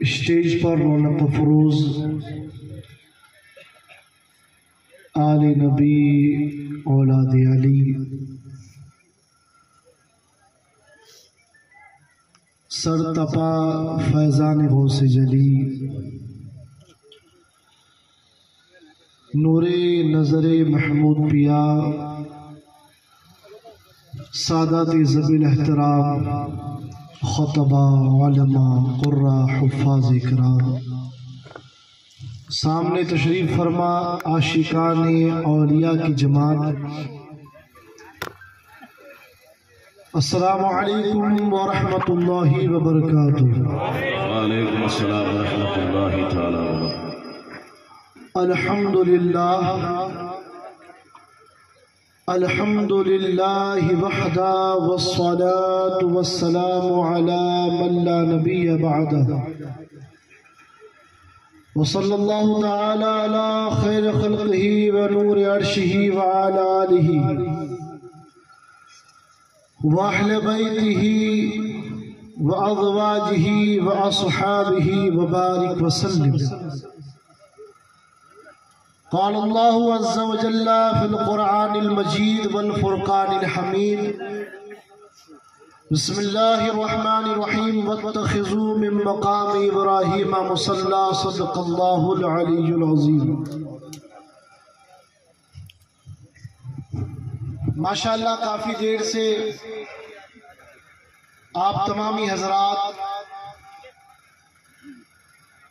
Stage پر رونق افروز آل نبی اولاد علی سرتپا فیضان غوث جلی نور نظر محمود پیا سادات ذوی احترام خطبہ علماء قراء حفاظ کرام سامنے تشریف فرما عاشقان اولیاء کی جماعت السلام علیکم ورحمۃ اللہ وبرکاتہ۔ وعلیکم السلام ورحمۃ اللہ تعالی وبرکاتہ۔ الحمد للہ وحدہ والصلاة والسلام علی من لا نبی بعدہ وصلی اللہ تعالی علی خیر خلقہ ونور عرشہ وعلی آلہ وأہل بیتہ وأزواجہ وأصحابہ وبارک وسلم۔ قال اللہ عز وجل فی القرآن المجید والفرقان الحمید بسم اللہ الرحمن الرحیم واتخذوا من مقام ابراہیم مصلی صدق اللہ العلی العظیم۔ ماشاءاللہ کافی دیر سے آپ تمامی حضرات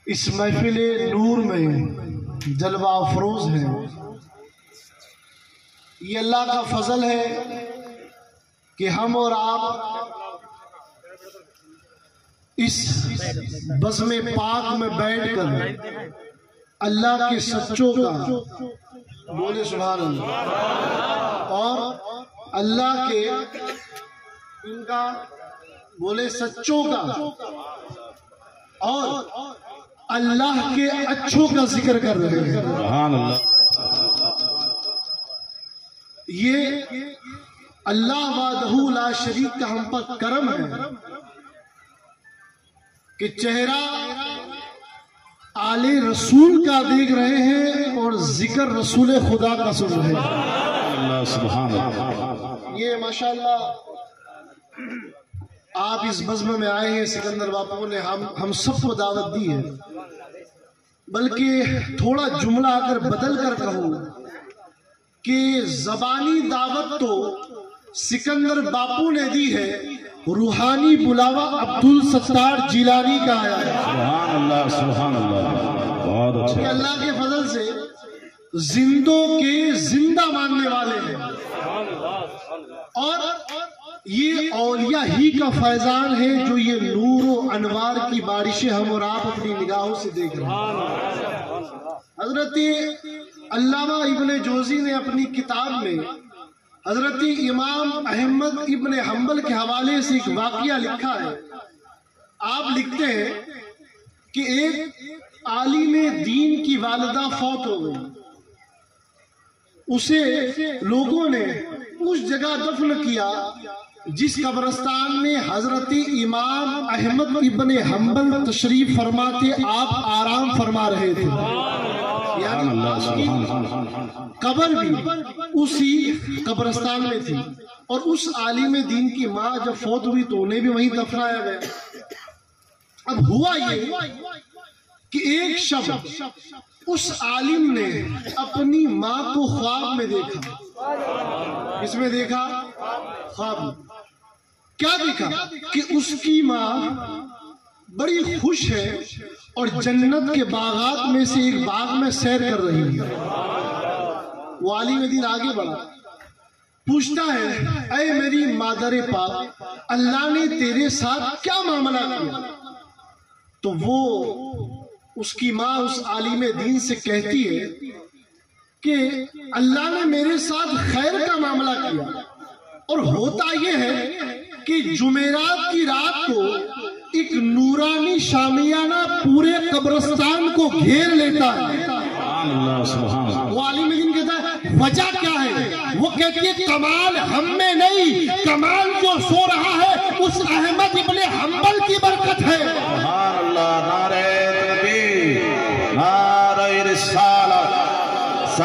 اس محفل نور میں جلوہ افروز ہے۔ یہ اللہ کا فضل ہے کہ ہم اور آپ اس بزم پاک میں بیٹھ کر اللہ کے سچوں کا بولے سبحان اللہ اور اللہ کے ان کا بولے سچوں کا اور اللہ کے اچھوں کا ذکر کر رہے ہیں۔ سبحان اللہ۔ یہ اللہ وحدہ لا شریک کا ہم پر کرم ہے کہ چہرہ آل رسول کا دیکھ رہے ہیں اور ذکر رسول خدا کا سن رہے ہیں۔ سبحان اللہ۔ یہ ماشاءاللہ آپ اس بزم میں آئے ہیں، سکندر باپو نے ہم سب کو دعوت دی ہے، بلکہ تھوڑا جملہ اگر بدل کر کہوں کہ زبانی دعوت تو سکندر باپو نے دی ہے، روحانی بلاوا عبدالستار جیلانی کا آیا ہے۔ سبحان اللہ سبحان اللہ۔ بہت اچھا۔ کہ اللہ کے فضل سے زندوں کے زندہ ماننے والے ہیں اور یہ اولیاء ہی کا فیضان ہے جو یہ نور و انوار کی بارشیں ہم اور آپ اپنی نگاہوں سے دیکھ رہے ہیں۔ حضرت علامہ ابن جوزی نے اپنی کتاب میں حضرت امام احمد ابن حنبل کے حوالے سے ایک واقعہ لکھا ہے۔ آپ لکھتے ہیں کہ ایک عالم دین کی والدہ فوت ہو گئی، اسے لوگوں نے اس جگہ دفن کیا جس قبرستان میں حضرت امام احمد ابن حنبل تشریف فرماتے آپ آرام فرما رہے تھے، یعنی قبر بھی اسی قبرستان میں تھی، اور اس عالم دین کی ماں جب فوت ہوئی تو انہیں بھی وہیں دفنایا گیا۔ اب ہوا یہ کہ ایک شب اس عالم نے اپنی ماں کو خواب میں دیکھا۔ اس میں دیکھا خواب میں کیا دیکھا کہ اس کی ماں بڑی خوش ہے اور جنت کے باغات میں سے ایک باغ میں سیر کر رہی ہے۔ وہ عالم دین آگے بڑھا، پوچھتا ہے اے میری مادر پاک، اللہ نے تیرے ساتھ کیا معاملہ کیا؟ تو وہ اس کی ماں اس عالم دین سے کہتی ہے کہ اللہ نے میرے ساتھ خیر کا معاملہ کیا، اور ہوتا یہ ہے کہ جمعرات کی رات کو ایک نورانی شامیانہ پورے قبرستان کو گھیر لیتا ہے۔ وہ عالم دین کہتا ہے وجہ کیا ہے؟ وہ کہتی ہے کمال ہم میں نہیں، کمال جو سو رہا ہے اس احمد ابن حنبل کی برکت ہے۔ سبحان اللہ، نعرہ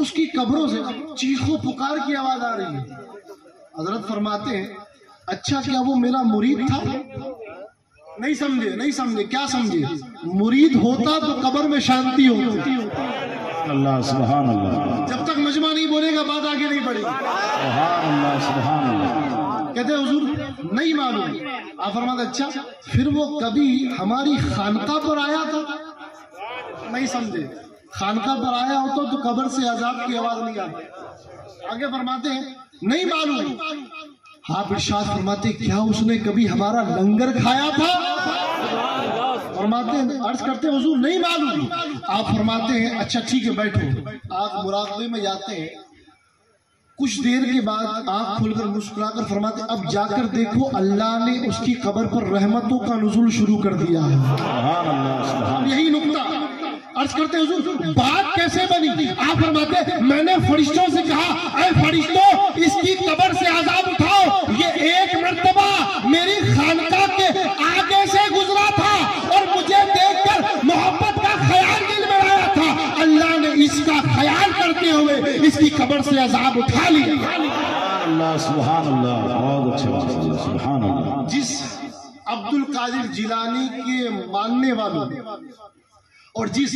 اس کی قبروں سے چیخو پکار کی آواز آ رہی ہے. حضرت فرماتے ہیں اچھا کیا وہ میرا مرید تھا؟ نہیں سمجھے کیا سمجھے؟ مرید ہوتا تو قبر میں شانتی ہوتی. اللہ سبحان اللہ. جب تک مجمع نہیں بولے گا بات آگے نہیں بڑھے گی. سبحان اللہ سبحان اللہ. کہتے ہیں حضور نہیں معلوم. آپ فرماتے اچھا پھر وہ کبھی ہماری خانقاہ پر آیا تھا؟ نہیں سمجھے. خانقاہ پر آیا ہوتا تو قبر سے عذاب کی آواز نہیں آتی. آگے فرماتے ہیں نہیں معلوم. آپ ارشاد فرماتے کیا اس نے کبھی ہمارا لنگر کھایا تھا؟ فرماتے ہیں عرض کرتے ہیں حضور نہیں معلوم. آپ فرماتے ہیں اچھا ٹھیک ہے بیٹھو. آپ مراقبے میں جاتے ہیں. کچھ دیر کے بعد آنکھ کھل کر مسکرا کر فرماتے اب جا کر دیکھو اللہ نے اس کی قبر پر رحمتوں کا نزول شروع کر دیا ہے. سبحان اللہ سبحان. یہی نقطہ. عرض کرتے ہیں حضور بات کیسے بنی؟ آپ فرماتے ہیں میں نے فرشتوں سے کہا اے فرشتوں اس کی قبر سے عذاب اٹھاؤ. یہ ایک مرتبہ میری خانقاہ کے آگے سے گزرا تھا اور مجھے دیکھ کر محبت کا خیال دل میں آیا تھا. اللہ نے اس کا خیال کرتے ہوئے اس کی قبر سے عذاب اٹھا لیا. اللہ سبحان اللہ. بہت اچھا سبحان اللہ. جس عبد القادر جیلانی کے ماننے والوں اور جس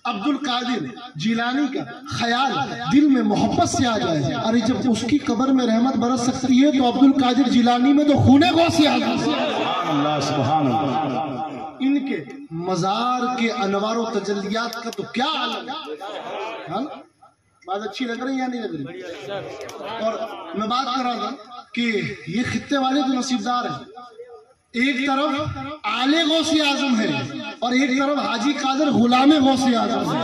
عبد القادر جیلانی کا خیال دل میں محبت سے آ جائے ارے جب اس کی قبر میں رحمت برس سکتی ہے تو عبد القادر جیلانی میں تو خونے غوث آ جائے. سبحان اللہ سبحان اللہ. ان کے مزار کے انوار و تجلیات کا تو کیا عالم ہے. بات اچھی لگ رہی ہے یا نہیں لگ رہی؟ اور میں بات کر رہا تھا کہ یہ خطے والے تو نصیبدار ہیں. ایک طرف آل غوث اعظم ہے اور ایک طرف حاجی قادر غلام غوث اعظم ہے.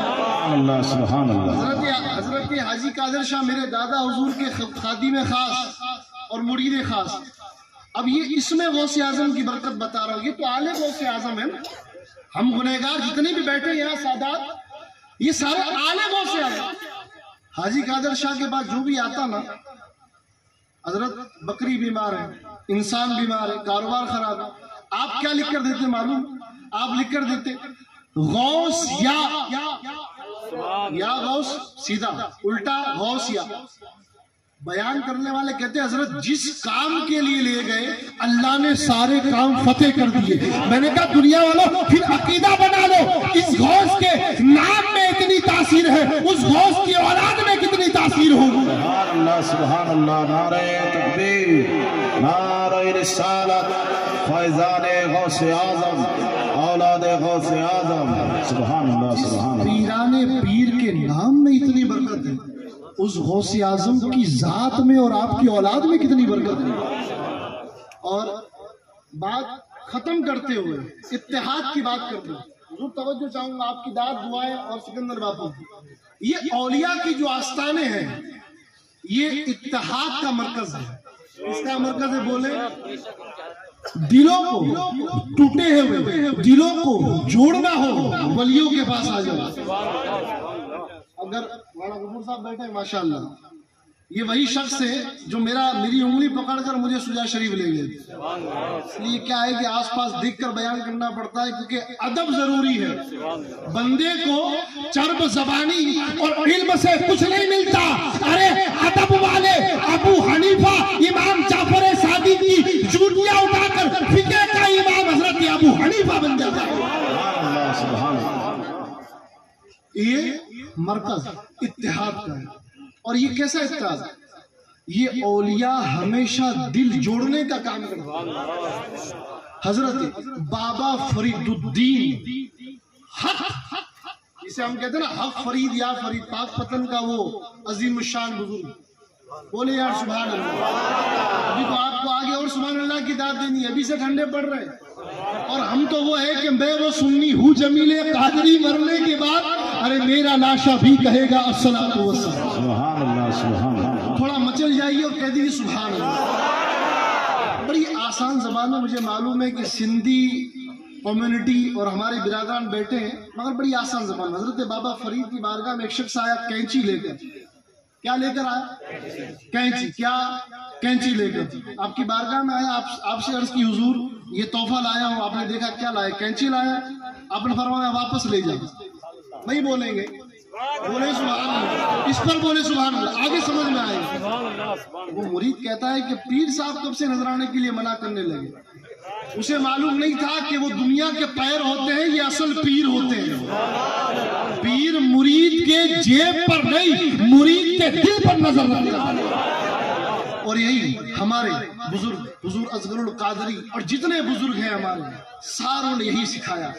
اللہ سبحان اللہ. حضرت حاجی قادر شاہ میرے دادا حضور کے خادم خاص اور مرید خاص. اب یہ اس میں غوث اعظم کی برکت بتا رہا ہوں. یہ تو آل غوث اعظم ہے. ہم گنہگار جتنے بھی بیٹھے یہاں سادات یہ سارے آل غوث اعظم. حاجی قادر شاہ کے بعد جو بھی آتا نا حضرت بکری بیمار ہے, انسان بیمار ہے, کاروبار خراب ہے, آپ کیا لکھ کر دیتے معلوم؟ آپ لکھ کر دیتے غوث یا غوث سیدھا الٹا غوث یا. بیان کرنے والے کہتے ہیں حضرت جس کام کے لیے لے گئے اللہ نے سارے کام فتح کر دیے. میں نے کہا دنیا والوں پھر عقیدہ بنا لو. اس غوث کے نام میں اتنی تاثیر ہے, اس غوث کی اولاد میں کتنی تاثیر ہوگی. سبحان اللہ سبحان اللہ. نعرہ تکبیر, نعرہ رسالت, فیضان غوث اعظم, اولاد غوث اعظم. سبحان اللہ سبحان اللہ. پیران پیر کے نام میں اتنی برکت ہے, اس غوث اعظم کی ذات میں اور آپ کی اولاد میں کتنی برکت ہے. اور بات ختم کرتے ہوئے اتحاد کی بات کرتے ہوئے حضور توجہ چاہوں گا آپ کی داد دعائیں اور سکندر باپو. یہ اولیاء کی جو آستانے ہیں یہ اتحاد کا مرکز ہے. اس کا مرکز ہے بولے دلوں کو ٹوٹے ہوئے دلوں کو جوڑنا ہو ولیوں کے پاس آ جاؤ. اگر مولانا غفور صاحب بیٹھے ہیں ماشاءاللہ, یہ وہی شخص ہے جو میری انگلی پکڑ کر مجھے سجا شریف لے گئے. اس لیے کیا ہے کہ آس پاس دیکھ کر بیان کرنا پڑتا ہے کیونکہ ادب ضروری ہے. بندے کو چرب زبانی اور علم سے کچھ نہیں ملتا. ارے ادب والے ابو حنیفہ امام جعفر صادق کی جوتیاں اٹھا کر فقہ کا امام حضرت ابو حنیفہ بن جاتا ہے. سبحان اللہ. یہ مرکز اتحاد کا ہے. اور یہ کیسا اتحاد؟ یہ اولیاء ہمیشہ دل جوڑنے کا کام کرتا ہے. حضرت بابا فرید الدین حق, اسے ہم کہتے ہیں نا حق فرید یا فرید, پاک پتن کا وہ عظیم الشان بزرگ. بولے یار سبحان اللہ. ابھی تو آپ کو آگے اور سبحان اللہ کی داد دینی ہے, ابھی سے ٹھنڈے پڑ رہے ہیں. اور ہم تو وہ ہے کہ میں وہ سنی ہوں جمیل قادری مرنے کے بعد ارے میرا لاشا بھی کہے گا الصلاۃ والسلام. سبحان اللہ سبحان اللہ. تھوڑا مچل جائیے اور کہہ دیجیے سبحان اللہ. بڑی آسان زبان میں مجھے معلوم ہے کہ سندھی کمیونٹی اور ہمارے برادران بیٹھے ہیں مگر بڑی آسان زبان. حضرت بابا فرید کی بارگاہ میں ایک شخص آیا کینچی لے کر. کیا لے کر آیا؟ کینچی. کیا کینچی لے کر آپ کی بارگاہ میں آیا. آپ سے عرض کی حضور یہ تحفہ لایا ہوں. آپ نے دیکھا کیا لایا؟ کینچی لایا. آپ نے فرمایا واپس لے جاؤ. نہیں بولیں گے. بولے سبحان اللہ، اس پر بولے سبحان اللہ، آگے سمجھ میں آئے. وہ مرید کہتا ہے کہ پیر صاحب کب سے نذرانے کے لیے منع کرنے لگے؟ اسے معلوم نہیں تھا کہ وہ دنیا کے پیر ہوتے ہیں، یہ اصل پیر ہوتے ہیں. پیر مرید کے جیب پر نہیں، مرید کے دل پر نظر رکھتا ہے. اور یہی ہمارے بزرگ حضور اصغر القادری اور جتنے بزرگ ہیں ہمارے ساروں نے یہی سکھایا.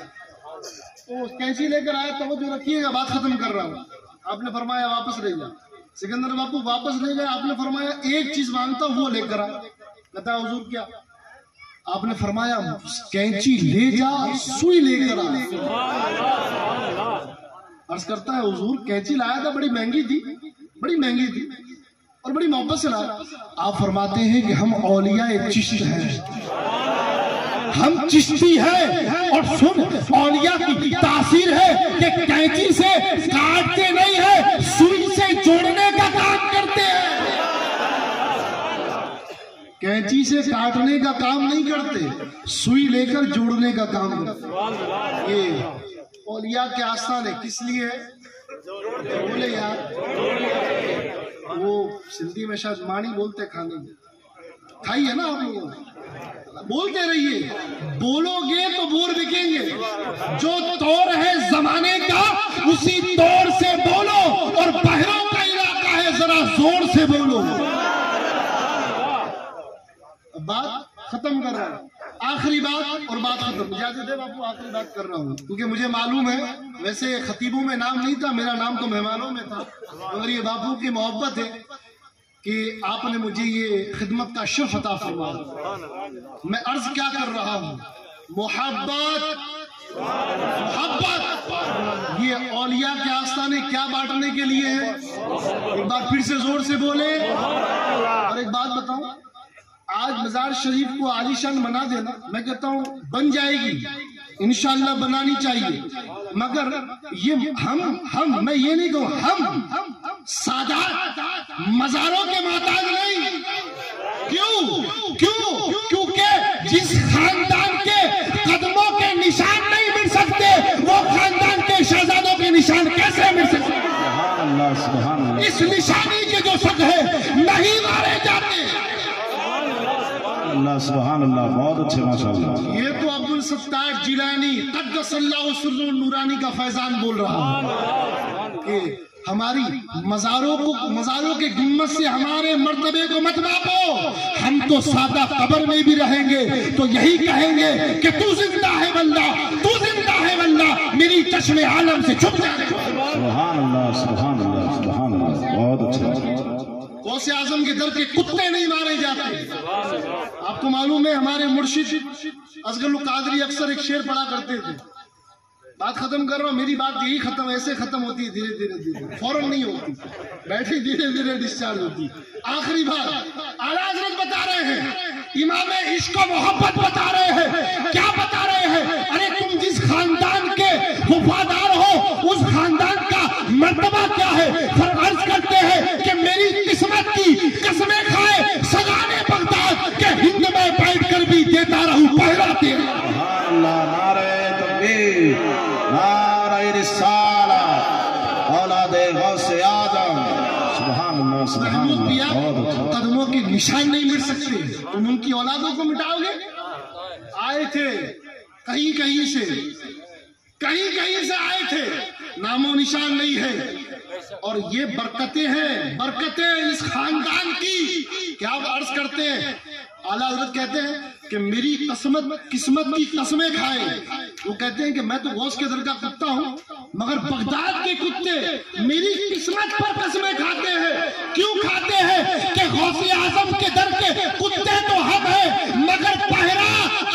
تو کینچی لے کر آیا، توجہ رکھیے گا، بات ختم کر رہا ہوں. آپ نے فرمایا واپس لے جا. سکندر باپو واپس لے گئے. آپ نے فرمایا ایک چیز مانگتا ہوں وہ لے کر آ. کہتا حضور کیا؟ آپ نے فرمایا کینچی لے جا، سوئی لے کر آ. عرض کرتا ہے حضور کینچی لایا تھا، بڑی مہنگی تھی، بڑی مہنگی تھی اور بڑی محبت سے لایا. آپ فرماتے ہیں کہ ہم اولیاء چشت ہیں، ہم چشتی ہیں، اور سن اولیاء کی تاثیر ہے کہ کینچی سے کاٹتے نہیں ہیں، سوئی سے جوڑنے کا کام کرتے ہیں. کینچی سے کاٹنے کا کام نہیں کرتے، سوئی لے کر جوڑنے کا کام کرتے. یہ اولیاء کے آستانے کس لیے ہے؟ بولے یار، وہ سندھی میں شاید مانی بولتے کھانے میں، کھائی ہے نا آپ لوگوں نے؟ بولتے رہیے، بولو گے تو بور بکیں گے. جو دور ہے زمانے کا اسی دور سے بولو، اور بحروں کا علاقہ ہے ذرا زور سے بولو. بات ختم کر رہا ہوں، آخری بات اور بات ختم. اجازت دے باپو، آخری بات کر رہا ہوں کیونکہ مجھے معلوم ہے ویسے خطیبوں میں نام نہیں تھا، میرا نام تو مہمانوں میں تھا، مگر یہ باپو کی محبت ہے کہ آپ نے مجھے یہ خدمت کا شرف عطا فرمایا. میں عرض کیا کر رہا ہوں؟ محبت، محبت یہ اولیاء کے آستانے کیا بانٹنے کے لیے ہے؟ ایک بار پھر سے زور سے بولے. اور ایک بات بتاؤں، آج مزار شریف کو عالیشان بنا دینا، میں کہتا ہوں بن جائے گی، انشاءاللہ بنانی چاہیے، مگر یہ میں یہ نہیں کہوں، ہم سادات مزاروں کے محتاج نہیں. کیونکہ جس خاندان کے قدموں کے نشان نہیں مل سکتے، وہ خاندان کے شہزادوں کے نشان کیسے مل سکتے؟ اس نشانی کے جو شک ہے نہیں مارے جاتے. اللہ سبحان اللہ، بہت اچھے ماشاءاللہ. یہ تو عبد الستار جیلانی قدس اللہ سر النورانی کا فیضان بول رہا ہوں کہ ہماری مزاروں کے گنبد سے ہمارے مرتبے کو مت ماپو. ہم تو سادہ قبر میں بھی رہیں گے تو یہی کہیں گے کہ تو زندہ ہے واللہ، تو زندہ ہے واللہ، میری چشم عالم سے چھپ جائے. سبحان اللہ، سبحان اللہ، سبحان اللہ، بہت اچھا. غوث اعظم کے در کے کتے نہیں مارے جاتے. آپ کو معلوم ہے ہمارے مرشد اصغر القادری اکثر ایک شعر پڑھا کرتے تھے. بات ختم کر رہا ہوں، میری بات یہی ختم، ایسے ختم ہوتی ہے دھیرے دھیرے، فوراً نہیں ہوتی، بیٹھی دھیرے دھیرے ڈسچارج ہوتی. آخری بات اعلیٰ حضرت بتا رہے ہیں، امام عشق و محبت بتا رہے ہیں. کیا بتا رہے ہیں؟ ارے تم جس خاندان کے وفادار ہو اس خاندان کا مرتبہ کیا ہے؟ عرض کرتے ہیں کہ میری قسمت کی قسمیں کھائے سگانے بغداد کے ہند میں بیٹھ کر بھی دیتا رہوں پہلا تیرا. سبحان اللہ، نعرہ تکبیر، نعرہ رسالت، اولاد غوث اعظم. سبحان اللہ، سبحان اللہ. قدموں کے نشان نہیں مٹ سکتے، تم ان کی اولادوں کو مٹاؤ گے؟ آئے تھے کہیں سے آئے تھے، نام و نشان نہیں ہے. اور یہ برکتیں ہیں، برکتیں اس خاندان کی. کیا وہ عرض کرتے ہیں؟ اعلیٰ حضرت کہتے ہیں کہ میری قسمت کی قسمیں کھائے. وہ کہتے ہیں کہ میں تو غوث کے در کا کتا ہوں، مگر بغداد کے کتے میری قسمت پر قسمیں کھاتے ہیں. کیوں کھاتے ہیں؟ کہ غوث اعظم کے در کے کتے تو ہم ہیں، مگر پہرا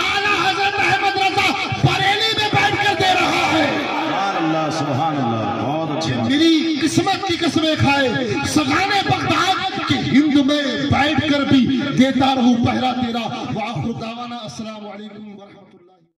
اعلیٰ حضرت احمد رضا بریلی میں بیٹھ کر دے رہا ہے. سبحان اللہ، سبحان اللہ، بہت اچھا. میری قسمت کی قسمیں کھائے سگانے بغداد کے ہند میں بیٹھ کر بھی دیتا رہوں پہرا تیرا. وآخر دعوانا السلام علیکم.